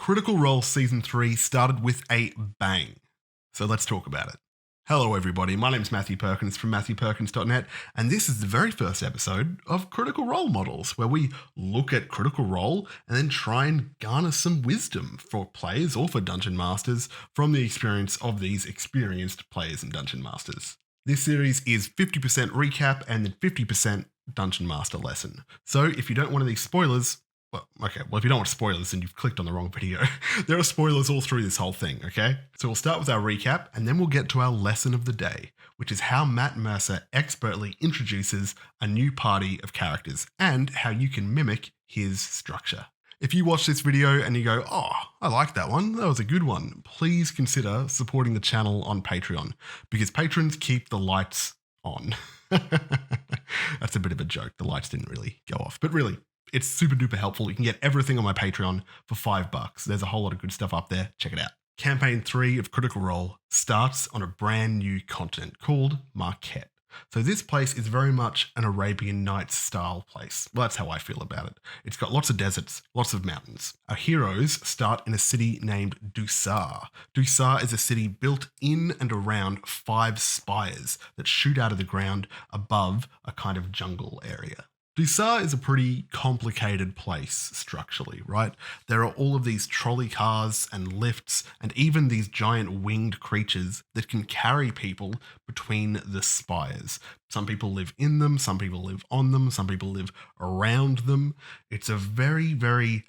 Critical Role Season 3 started with a bang. So let's talk about it. Hello everybody, my name is Matthew Perkins from MatthewPerkins.net, and this is the very first episode of Critical Role Models, where we look at Critical Role and then try and garner some wisdom for players or for Dungeon Masters from the experience of these experienced players and Dungeon Masters. This series is 50% recap and then 50% Dungeon Master lesson. So if you don't want any spoilers, if you don't want spoilers, then you've clicked on the wrong video. There are spoilers all through this whole thing, okay? So we'll start with our recap, and then we'll get to our lesson of the day, which is how Matt Mercer expertly introduces a new party of characters, and how you can mimic his structure. If you watch this video and you go, oh, I like that one, that was a good one, please consider supporting the channel on Patreon, because patrons keep the lights on. That's a bit of a joke. The lights didn't really go off, but really, it's super duper helpful. You can get everything on my Patreon for $5. There's a whole lot of good stuff up there. Check it out. Campaign 3 of Critical Role starts on a brand new continent called Marquette. So this place is very much an Arabian Nights style place. Well, that's how I feel about it. It's got lots of deserts, lots of mountains. Our heroes start in a city named Dusar. Dusar is a city built in and around 5 spires that shoot out of the ground above a kind of jungle area. Dusar is a pretty complicated place structurally, right? There are all of these trolley cars and lifts and even these giant winged creatures that can carry people between the spires. Some people live in them, some people live on them, some people live around them. It's a very, very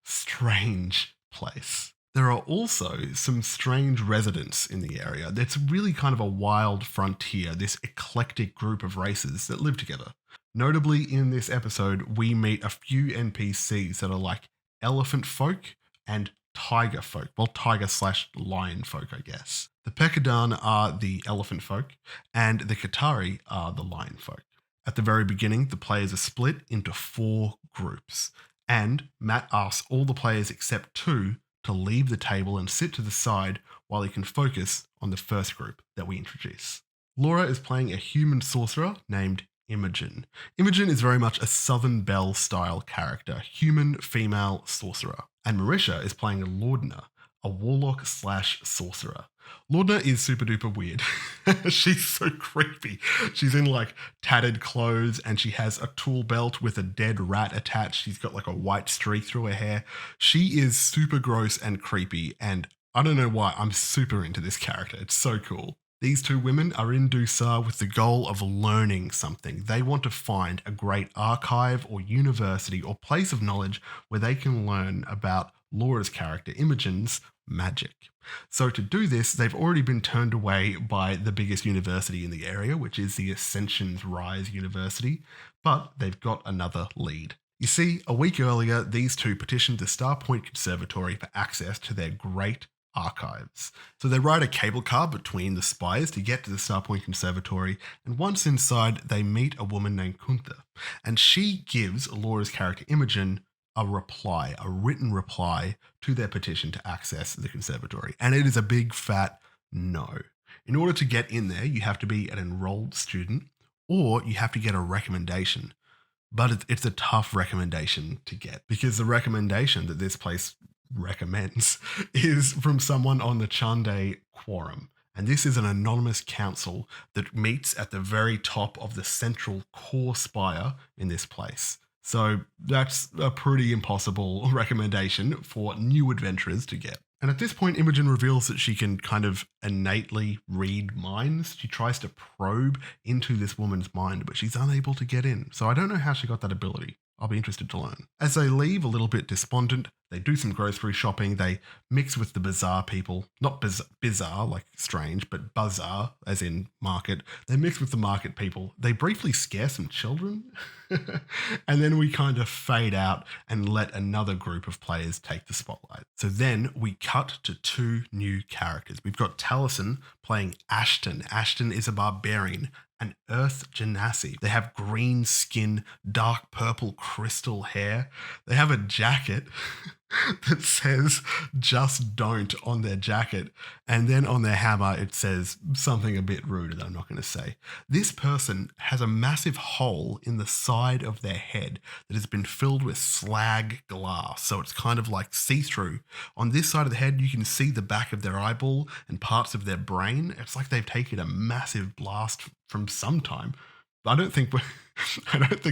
strange place. There are also some strange residents in the area. It's really kind of a wild frontier, this eclectic group of races that live together. Notably, in this episode, we meet a few NPCs that are like elephant folk and tiger folk. Well, tiger/lion folk, I guess. The Pecadan are the elephant folk, and the Qatari are the lion folk. At the very beginning, the players are split into 4 groups, and Matt asks all the players except 2 to leave the table and sit to the side while he can focus on the first group that we introduce. Laura is playing a human sorcerer named Imogen. Imogen is very much a Southern Belle style character, human female sorcerer. And Marisha is playing a Lordna, a warlock/sorcerer. Lordna is super duper weird. She's so creepy. She's in like tattered clothes and she has a tool belt with a dead rat attached. She's got like a white streak through her hair. She is super gross and creepy, and I don't know why, I'm super into this character. It's so cool. These 2 women are in Dusar with the goal of learning something. They want to find a great archive or university or place of knowledge where they can learn about Laura's character, Imogen's magic. So to do this, they've already been turned away by the biggest university in the area, which is the Ascension's Rise University, but they've got another lead. You see, a week earlier, these 2 petitioned the Starpoint Conservatory for access to their great archives. So they ride a cable car between the spires to get to the Starpoint Conservatory, and once inside, they meet a woman named Kuntha, and she gives Laura's character Imogen a written reply to their petition to access the conservatory, and it is a big fat no. In order to get in there, you have to be an enrolled student, or you have to get a recommendation. But it's a tough recommendation to get, because the recommendation that this place recommends is from someone on the Chande Quorum. And this is an anonymous council that meets at the very top of the central core spire in this place. So that's a pretty impossible recommendation for new adventurers to get. And at this point, Imogen reveals that she can kind of innately read minds. She tries to probe into this woman's mind, but she's unable to get in. So I don't know how she got that ability. I'll be interested to learn. As they leave a little bit despondent, they do some grocery shopping, they mix with the bazaar people, not bizarre like strange, but bazaar as in market. They mix with the market people. They briefly scare some children, and then we kind of fade out and let another group of players take the spotlight. So then we cut to 2 new characters. We've got Taliesin playing Ashton. Ashton is a barbarian, an Earth Genasi. They have green skin, dark purple crystal hair. They have a jacket that says just don't on their jacket. And then on their hammer, it says something a bit rude that I'm not going to say. This person has a massive hole in the side of their head that has been filled with slag glass. So it's kind of like see-through. On this side of the head, you can see the back of their eyeball and parts of their brain. It's like they've taken a massive blast from some time. I don't think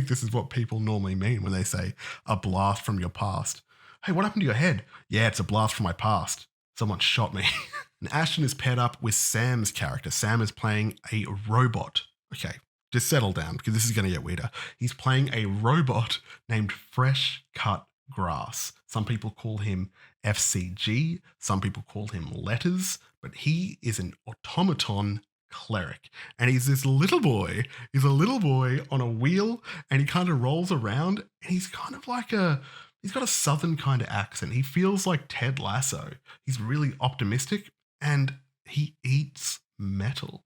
this is what people normally mean when they say a blast from your past. Hey, what happened to your head? Yeah, it's a blast from my past. Someone shot me. And Ashton is paired up with Sam's character. Sam is playing a robot. Okay, just settle down because this is going to get weirder. He's playing a robot named Fresh Cut Grass. Some people call him FCG. Some people call him Letters. But he is an automaton cleric. And he's this little boy. He's a little boy on a wheel and he kind of rolls around and he's kind of like he's got a southern kind of accent. He feels like Ted Lasso. He's really optimistic and he eats metal.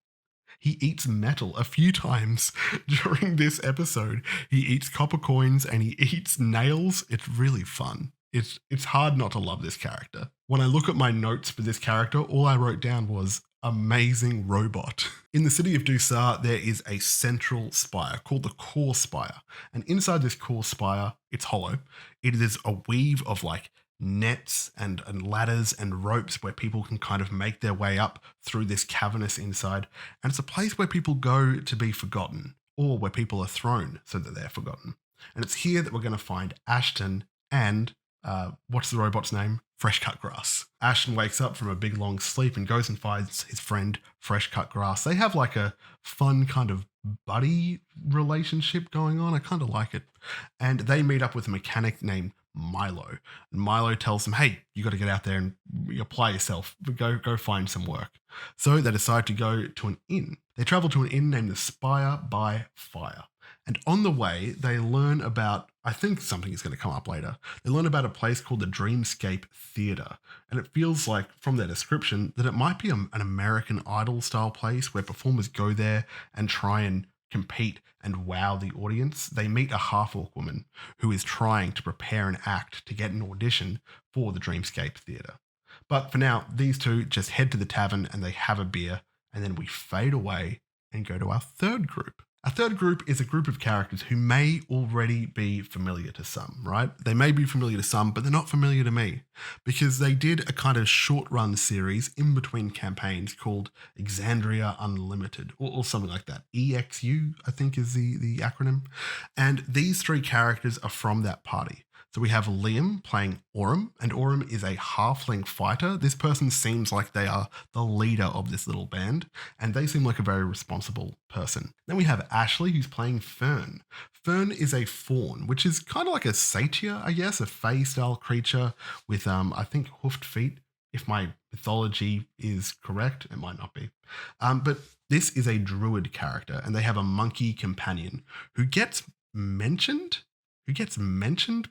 He eats metal a few times during this episode. He eats copper coins and he eats nails. It's really fun. It's hard not to love this character. When I look at my notes for this character, all I wrote down was amazing robot. In the city of Dusar, there is a central spire called the core spire. And inside this core spire, it's hollow. It is a weave of like nets and ladders and ropes where people can kind of make their way up through this cavernous inside. And it's a place where people go to be forgotten or where people are thrown so that they're forgotten. And it's here that we're going to find Ashton and what's the robot's name? Fresh Cut Grass. Ashton wakes up from a big long sleep and goes and finds his friend Fresh Cut Grass. They have like a fun kind of buddy relationship going on. I kind of like it. And they meet up with a mechanic named Milo. And Milo tells them, hey, you got to get out there and apply yourself. Go find some work. So they decide to go to an inn. They travel to an inn named the Spire by Fire. And on the way, they learn about, I think something is going to come up later. They learn about a place called the Dreamscape Theatre. And it feels like, from their description, that it might be an American Idol style place where performers go there and try and compete and wow the audience. They meet a half-orc woman who is trying to prepare an act to get an audition for the Dreamscape Theatre. But for now, these two just head to the tavern and they have a beer, and then we fade away and go to our third group. Our third group is a group of characters who may already be familiar to some, right? They may be familiar to some, but they're not familiar to me because they did a kind of short run series in between campaigns called Exandria Unlimited or something like that. EXU, I think is the acronym. And these three characters are from that party. So we have Liam playing Aurum, and Aurum is a halfling fighter. This person seems like they are the leader of this little band, and they seem like a very responsible person. Then we have Ashley, who's playing Fern. Fern is a faun, which is kind of like a satyr, I guess, a fae-style creature with, I think, hoofed feet. If my mythology is correct, it might not be. But this is a druid character, and they have a monkey companion who gets mentioned,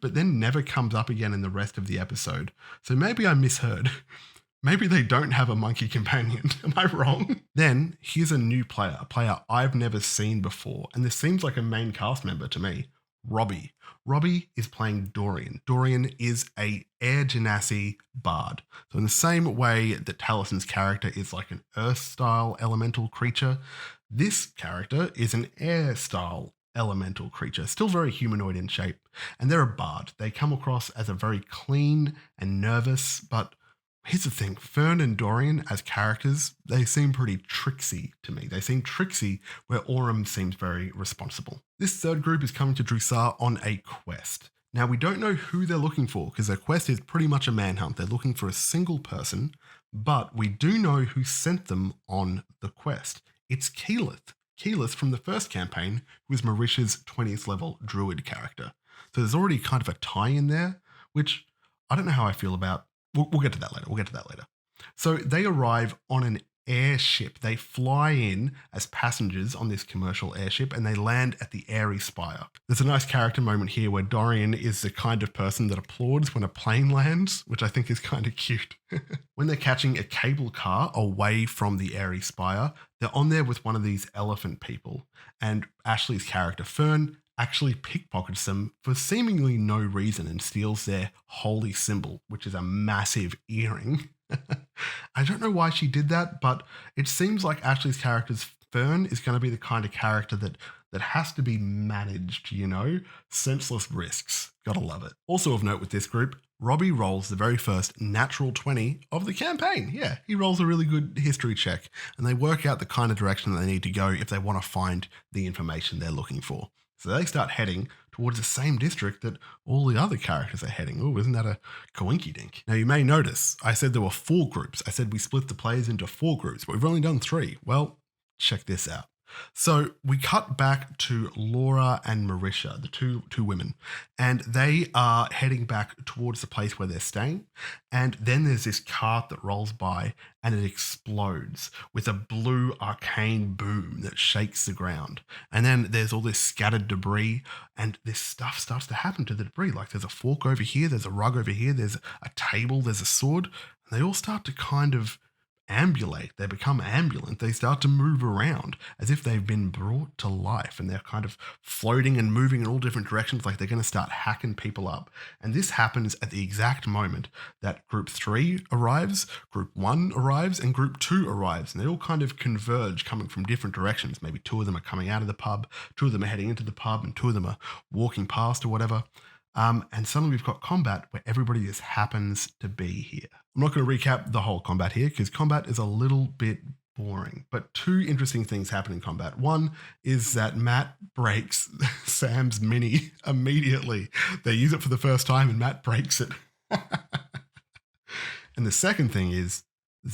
but then never comes up again in the rest of the episode. So maybe I misheard. Maybe they don't have a monkey companion. Am I wrong? Then here's a new player, a player I've never seen before. And this seems like a main cast member to me. Robbie. Robbie is playing Dorian. Dorian is a air genasi bard. So in the same way that Talison's character is like an earth-style elemental creature, this character is an air-style elemental creature, still very humanoid in shape, and they're a bard. They come across as a very clean and nervous, but here's the thing, Fern and Dorian as characters, they seem pretty tricksy to me. They seem tricksy where Aurum seems very responsible. This third group is coming to Drusar on a quest. Now we don't know who they're looking for because their quest is pretty much a manhunt. They're looking for a single person, but we do know who sent them on the quest. It's Keyleth. Keyleth from the first campaign, who is Marisha's 20th level druid character. So there's already kind of a tie in there, which I don't know how I feel about. We'll get to that later. So they arrive on an airship. They fly in as passengers on this commercial airship and they land at the Airy Spire. There's a nice character moment here where Dorian is the kind of person that applauds when a plane lands, which I think is kind of cute. When they're catching a cable car away from the Airy Spire, they're on there with one of these elephant people. And Ashley's character, Fern, actually pickpockets them for seemingly no reason and steals their holy symbol, which is a massive earring. I don't know why she did that, but it seems like Ashley's character's Fern is going to be the kind of character that has to be managed, senseless risks. Gotta love it. Also of note with this group, Robbie rolls the very first natural 20 of the campaign. Yeah, he rolls a really good history check, and they work out the kind of direction that they need to go if they want to find the information they're looking for. So they start heading towards the same district that all the other characters are heading. Oh, isn't that a coinky dink? Now, you may notice I said there were 4 groups. I said we split the players into 4 groups, but we've only done 3. Well, check this out. So we cut back to Laura and Marisha, the two women, and they are heading back towards the place where they're staying. And then there's this cart that rolls by and it explodes with a blue arcane boom that shakes the ground. And then there's all this scattered debris and this stuff starts to happen to the debris. Like there's a fork over here, there's a rug over here, there's a table, there's a sword. And they all start to kind of ambulate. They become ambulant. They start to move around as if they've been brought to life, and they're kind of floating and moving in all different directions like they're going to start hacking people up. And this happens at the exact moment that group 3 arrives, group 1 arrives, and group 2 arrives, and they all kind of converge coming from different directions. Maybe 2 of them are coming out of the pub, 2 of them are heading into the pub, and 2 of them are walking past or whatever. And suddenly we've got combat where everybody just happens to be here. I'm not going to recap the whole combat here because combat is a little bit boring, but 2 interesting things happen in combat. One is that Matt breaks Sam's mini immediately. They use it for the first time and Matt breaks it. And the second thing is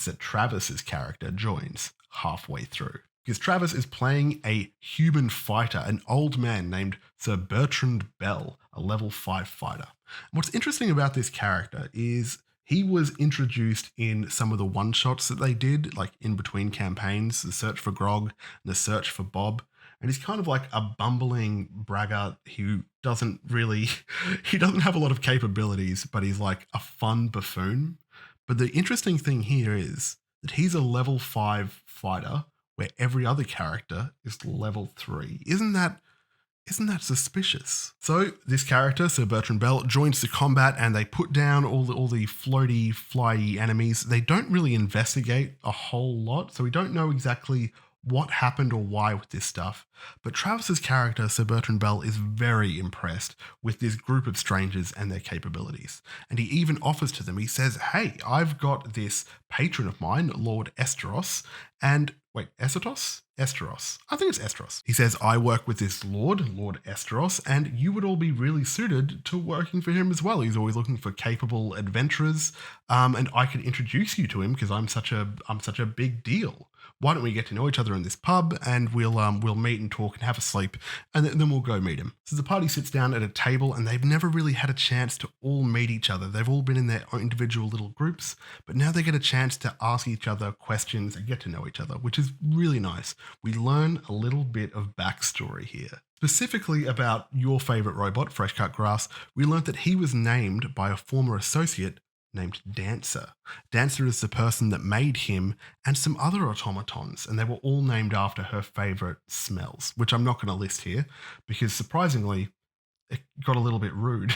that Travis's character joins halfway through. Because Travis is playing a human fighter, an old man named Sir Bertrand Bell, a level 5 fighter. And what's interesting about this character is he was introduced in some of the one-shots that they did, like in between campaigns, the search for Grog and the search for Bob. And he's kind of like a bumbling braggart who doesn't have a lot of capabilities, but he's like a fun buffoon. But the interesting thing here is that he's a level 5 fighter where every other character is level 3. Isn't that suspicious? So this character, Sir Bertrand Bell, joins the combat and they put down all the floaty, flyy enemies. They don't really investigate a whole lot, so we don't know exactly what happened or why with this stuff. But Travis's character, Sir Bertrand Bell, is very impressed with this group of strangers and their capabilities. And he even offers to them, he says, hey, I've got this patron of mine, Lord Esteros, and wait, Esteros? Esteros. I think it's Esteros. He says, I work with this Lord Esteros, and you would all be really suited to working for him as well. He's always looking for capable adventurers, and I could introduce you to him because I'm such a big deal. Why don't we get to know each other in this pub and we'll meet and talk and have a sleep, and then we'll go meet him. So the party sits down at a table and they've never really had a chance to all meet each other. They've all been in their own individual little groups, but now they get a chance to ask each other questions and get to know each other, which is really nice. We learn a little bit of backstory here. Specifically about your favorite robot, Fresh Cut Grass, we learned that he was named by a former associate named Dancer. Dancer is the person that made him and some other automatons, and they were all named after her favorite smells, which I'm not going to list here because surprisingly, it got a little bit rude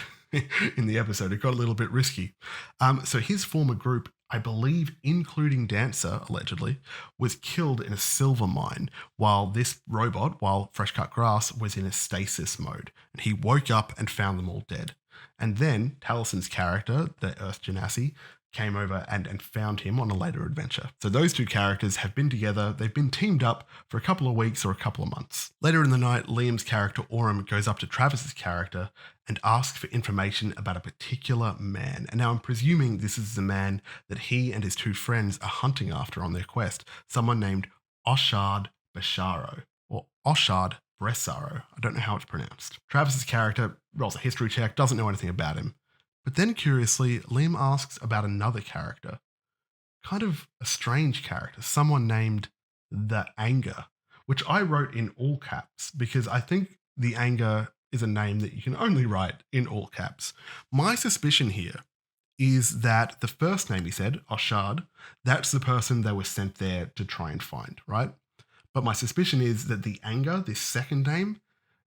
in the episode. It got a little bit risky. So his former group, I believe, including Dancer, allegedly, was killed in a silver mine while Fresh Cut Grass, was in a stasis mode. And he woke up and found them all dead. And then Talison's character, the Earth Genasi, came over and found him on a later adventure. So those 2 characters have been together. They've been teamed up for a couple of weeks or a couple of months. Later in the night, Liam's character, Aurum, goes up to Travis's character and asks for information about a particular man. And now I'm presuming this is the man that he and his 2 friends are hunting after on their quest, someone named Oshard Basharo, or Oshard Bressaro. I don't know how it's pronounced. Travis's character rolls a history check, doesn't know anything about him. But then curiously, Liam asks about another character, kind of a strange character, someone named The Anger, which I wrote in all caps because I think The Anger is a name that you can only write in all caps. My suspicion here is that the first name he said, Oshard, that's the person they were sent there to try and find, right? But my suspicion is that The Anger, this second name,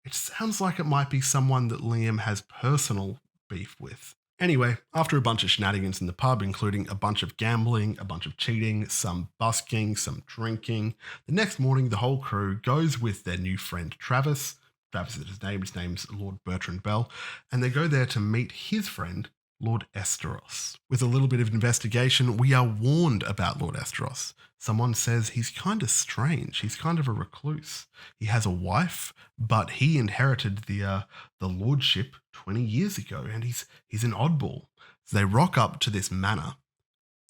It sounds like it might be someone that Liam has personal beef with. Anyway, after a bunch of shenanigans in the pub, including a bunch of gambling, a bunch of cheating, some busking, some drinking, the next morning the whole crew goes with their new friend Travis. Travis is his name. His name's Lord Bertrand Bell. And they go there to meet his friend, Lord Esteros. With a little bit of investigation, we are warned about Lord Esteros. Someone says he's kind of strange. He's kind of a recluse. He has a wife, but he inherited the lordship 20 years ago, and he's an oddball. So they rock up to this manor,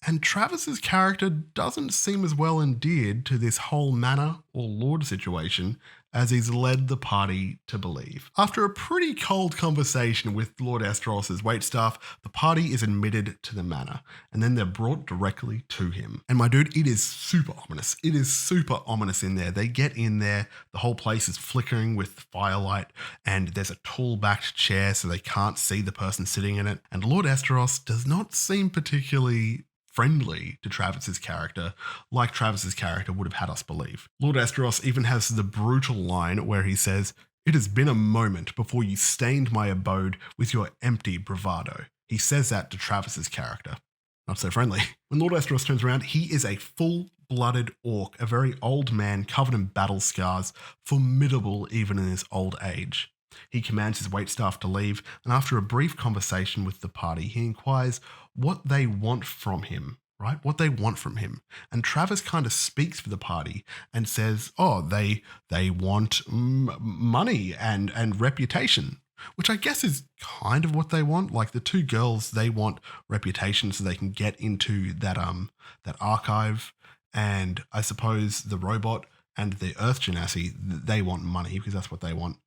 and Travis's character doesn't seem as well endeared to this whole manor or lord situation as he's led the party to believe. After a pretty cold conversation with Lord Esteros' waitstaff, the party is admitted to the manor, and then they're brought directly to him. And my dude, it is super ominous. It is super ominous in there. They get in there, the whole place is flickering with firelight, and there's a tall-backed chair so they can't see the person sitting in it. And Lord Esteros does not seem particularly friendly to Travis's character, like Travis's character would have had us believe. Lord Esteros even has the brutal line where he says, "It has been a moment before you stained my abode with your empty bravado." He says that to Travis's character. Not so friendly. When Lord Esteros turns around, he is a full-blooded orc, a very old man covered in battle scars, formidable even in his old age. He commands his waitstaff to leave, and after a brief conversation with the party, he inquires what they want from him, right? What they want from him. And Travis kind of speaks for the party and says, oh, they want money and reputation, which I guess is kind of what they want. Like the two girls, they want reputation so they can get into that archive. And I suppose the robot and the Earth Genasi, they want money because that's what they want.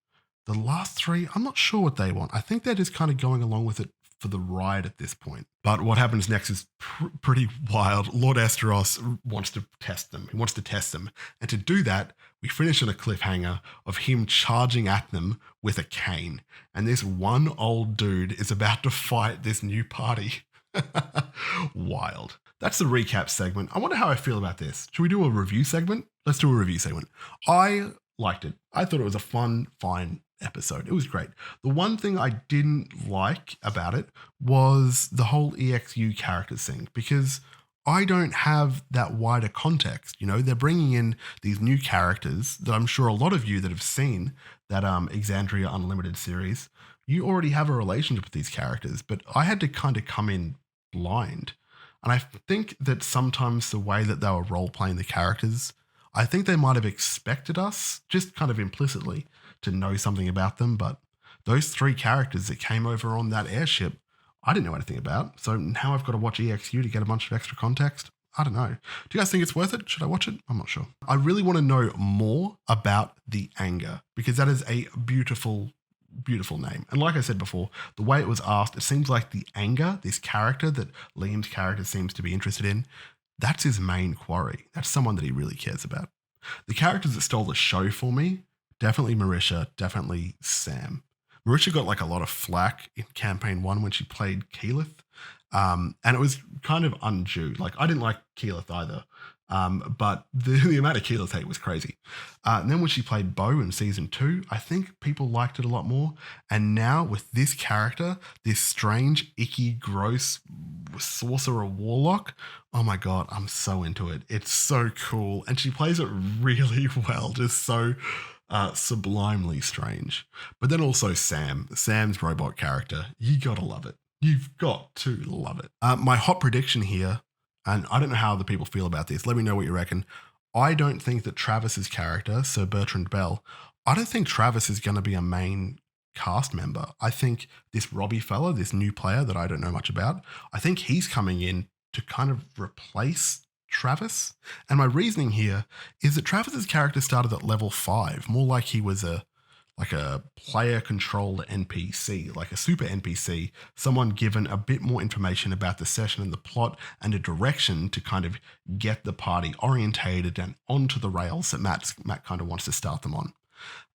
The last three, I'm not sure what they want. I think they're just kind of going along with it for the ride at this point. But what happens next is pretty wild. Lord Esteros wants to test them. He wants to test them. And to do that, we finish on a cliffhanger of him charging at them with a cane. And this one old dude is about to fight this new party. Wild. That's the recap segment. I wonder how I feel about this. Should we do a review segment? Let's do a review segment. I liked it. I thought it was a fun, fine episode. It was great. The one thing I didn't like about it was the whole EXU characters thing, because I don't have that wider context. You know, they're bringing in these new characters that I'm sure a lot of you that have seen that Exandria Unlimited series, you already have a relationship with these characters, but I had to kind of come in blind. And I think that sometimes the way that they were role-playing the characters, I think they might have expected us, just kind of implicitly, to know something about them. But those three characters that came over on that airship, I didn't know anything about. So now I've got to watch EXU to get a bunch of extra context. I don't know. Do you guys think it's worth it? Should I watch it? I'm not sure. I really want to know more about the anger, because that is a beautiful, beautiful name. And like I said before, the way it was asked, it seems like the anger, this character that Liam's character seems to be interested in, that's his main quarry. That's someone that he really cares about. The characters that stole the show for me, definitely Marisha, definitely Sam. Marisha got like a lot of flack in campaign 1 when she played Keyleth. And it was kind of undue. Like, I didn't like Keyleth either. But the amount of Keyleth hate was crazy. And then when she played Bo in season 2, I think people liked it a lot more. And now with this character, this strange, icky, gross sorcerer warlock, oh my God, I'm so into it. It's so cool. And she plays it really well, just so sublimely strange. But then also Sam's robot character, you gotta love it. You've got to love it. My hot prediction here, and I don't know how other people feel about this, let me know what you reckon. I don't think that Travis's character, Sir Bertrand Bell, I don't think Travis is going to be a main cast member. I think this Robbie fella, this new player that I don't know much about, I think he's coming in to kind of replace Travis. And my reasoning here is that Travis's character started at level 5, more like he was a player-controlled NPC, like a super NPC, someone given a bit more information about the session and the plot and a direction to kind of get the party orientated and onto the rails that Matt kind of wants to start them on.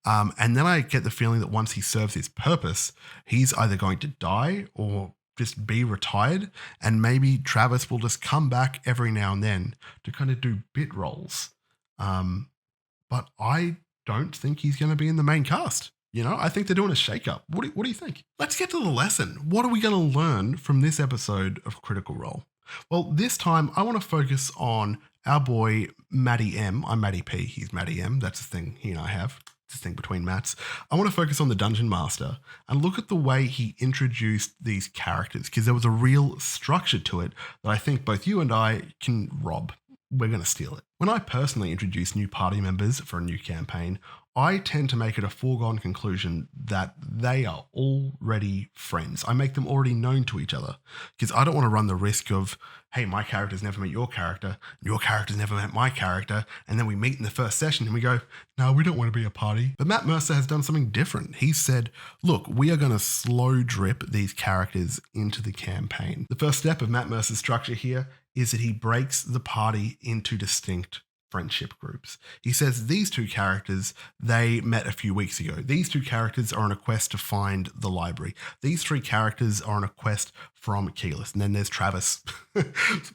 And then I get the feeling that once he serves his purpose, he's either going to die or just be retired, and maybe Travis will just come back every now and then to kind of do bit roles. But I don't think he's going to be in the main cast. I think they're doing a shake-up. What do you think? Let's get to the lesson. What are we going to learn from this episode of Critical Role? Well, this time I want to focus on our boy Matty M. I'm Matty P. He's Matty M. That's the thing he and I have. It's the thing between Matts. I want to focus on the Dungeon Master and look at the way he introduced these characters, because there was a real structure to it that I think both you and I can rob. We're going to steal it. When I personally introduce new party members for a new campaign, I tend to make it a foregone conclusion that they are already friends. I make them already known to each other, because I don't want to run the risk of, hey, my character's never met your character, your character's never met my character, and then we meet in the first session and we go, no, we don't want to be a party. But Matt Mercer has done something different. He said, look, we are going to slow drip these characters into the campaign. The first step of Matt Mercer's structure here is that he breaks the party into distinct friendship groups. He says these two characters, they met a few weeks ago. These two characters are on a quest to find the library. These three characters are on a quest from Keyless. And then there's Travis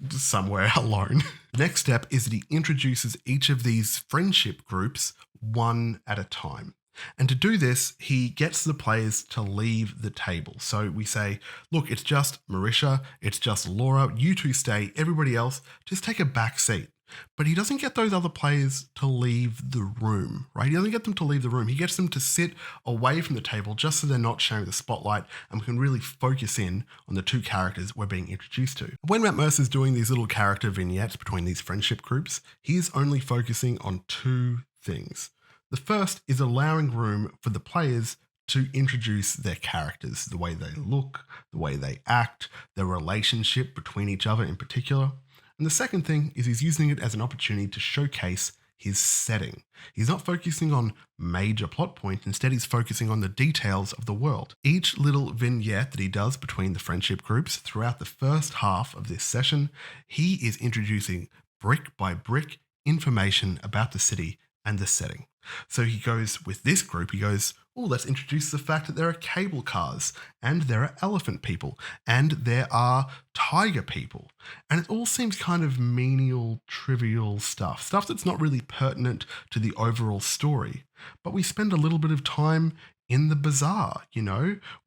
somewhere alone. The next step is that he introduces each of these friendship groups one at a time. And to do this, he gets the players to leave the table. So we say, look, it's just Marisha, it's just Laura, you two stay, everybody else, just take a back seat. But he doesn't get those other players to leave the room, right? He doesn't get them to leave the room. He gets them to sit away from the table just so they're not sharing the spotlight and we can really focus in on the two characters we're being introduced to. When Matt Mercer's doing these little character vignettes between these friendship groups, he is only focusing on two things. The first is allowing room for the players to introduce their characters, the way they look, the way they act, their relationship between each other in particular. And the second thing is he's using it as an opportunity to showcase his setting. He's not focusing on major plot points, instead he's focusing on the details of the world. Each little vignette that he does between the friendship groups throughout the first half of this session, he is introducing brick by brick information about the city and the setting. So he goes with this group, he goes, oh, let's introduce the fact that there are cable cars and there are elephant people and there are tiger people. And it all seems kind of menial, trivial stuff that's not really pertinent to the overall story. But we spend a little bit of time in the bazaar,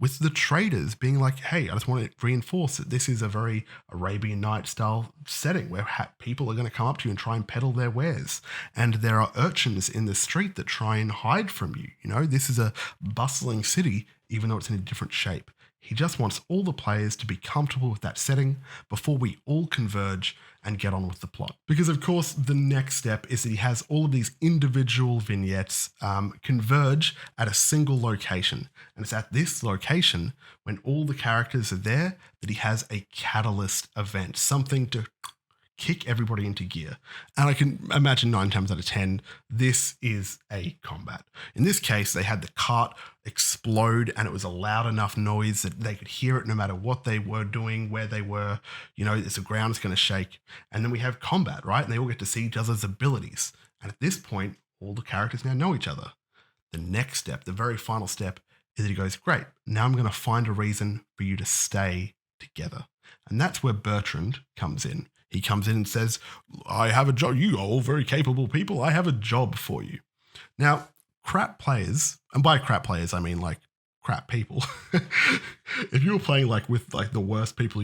with the traders being like, hey, I just want to reinforce that this is a very Arabian Night style setting where people are going to come up to you and try and peddle their wares. And there are urchins in the street that try and hide from you. This is a bustling city, even though it's in a different shape. He just wants all the players to be comfortable with that setting before we all converge and get on with the plot. Because of course, the next step is that he has all of these individual vignettes converge at a single location. And it's at this location, when all the characters are there, that he has a catalyst event, something to kick everybody into gear. And I can imagine 9 times out of 10, this is a combat. In this case, they had the cart explode and it was a loud enough noise that they could hear it no matter what they were doing, where they were, the ground is going to shake. And then we have combat, right? And they all get to see each other's abilities. And at this point, all the characters now know each other. The next step, the very final step, is that he goes, great, now I'm going to find a reason for you to stay together. And that's where Bertrand comes in. He comes in and says, I have a job. You are all very capable people. I have a job for you. Now, crap players, and by crap players, I mean like crap people. If you were playing with the worst people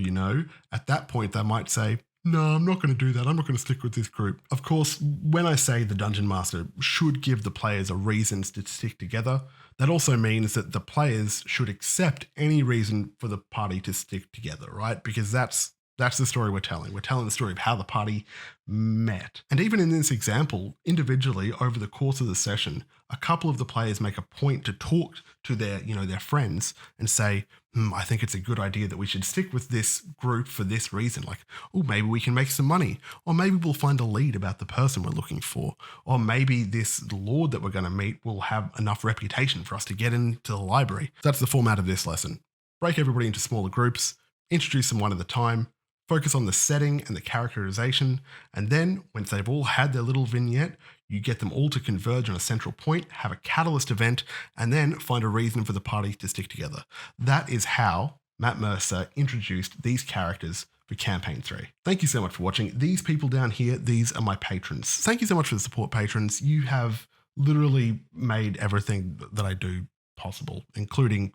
at that point, they might say, no, I'm not going to do that. I'm not going to stick with this group. Of course, when I say the Dungeon Master should give the players a reason to stick together, that also means that the players should accept any reason for the party to stick together, right? Because that's the story we're telling. We're telling the story of how the party met. And even in this example, individually over the course of the session, a couple of the players make a point to talk to their friends and say, I think it's a good idea that we should stick with this group for this reason. Like, oh, maybe we can make some money. Or maybe we'll find a lead about the person we're looking for. Or maybe this lord that we're going to meet will have enough reputation for us to get into the library. That's the format of this lesson. Break everybody into smaller groups, introduce them one at a time, focus on the setting and the characterization, and then once they've all had their little vignette, you get them all to converge on a central point, have a catalyst event, and then find a reason for the party to stick together. That is how Matt Mercer introduced these characters for Campaign 3. Thank you so much for watching. These people down here, these are my patrons. Thank you so much for the support, patrons. You have literally made everything that I do possible, including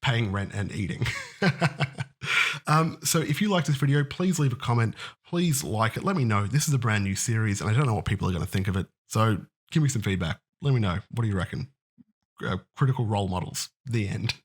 paying rent and eating. So if you like this video, please leave a comment. Please like it. Let me know. This is a brand new series, and I don't know what people are going to think of it. So give me some feedback. Let me know. What do you reckon? Critical role models. The end.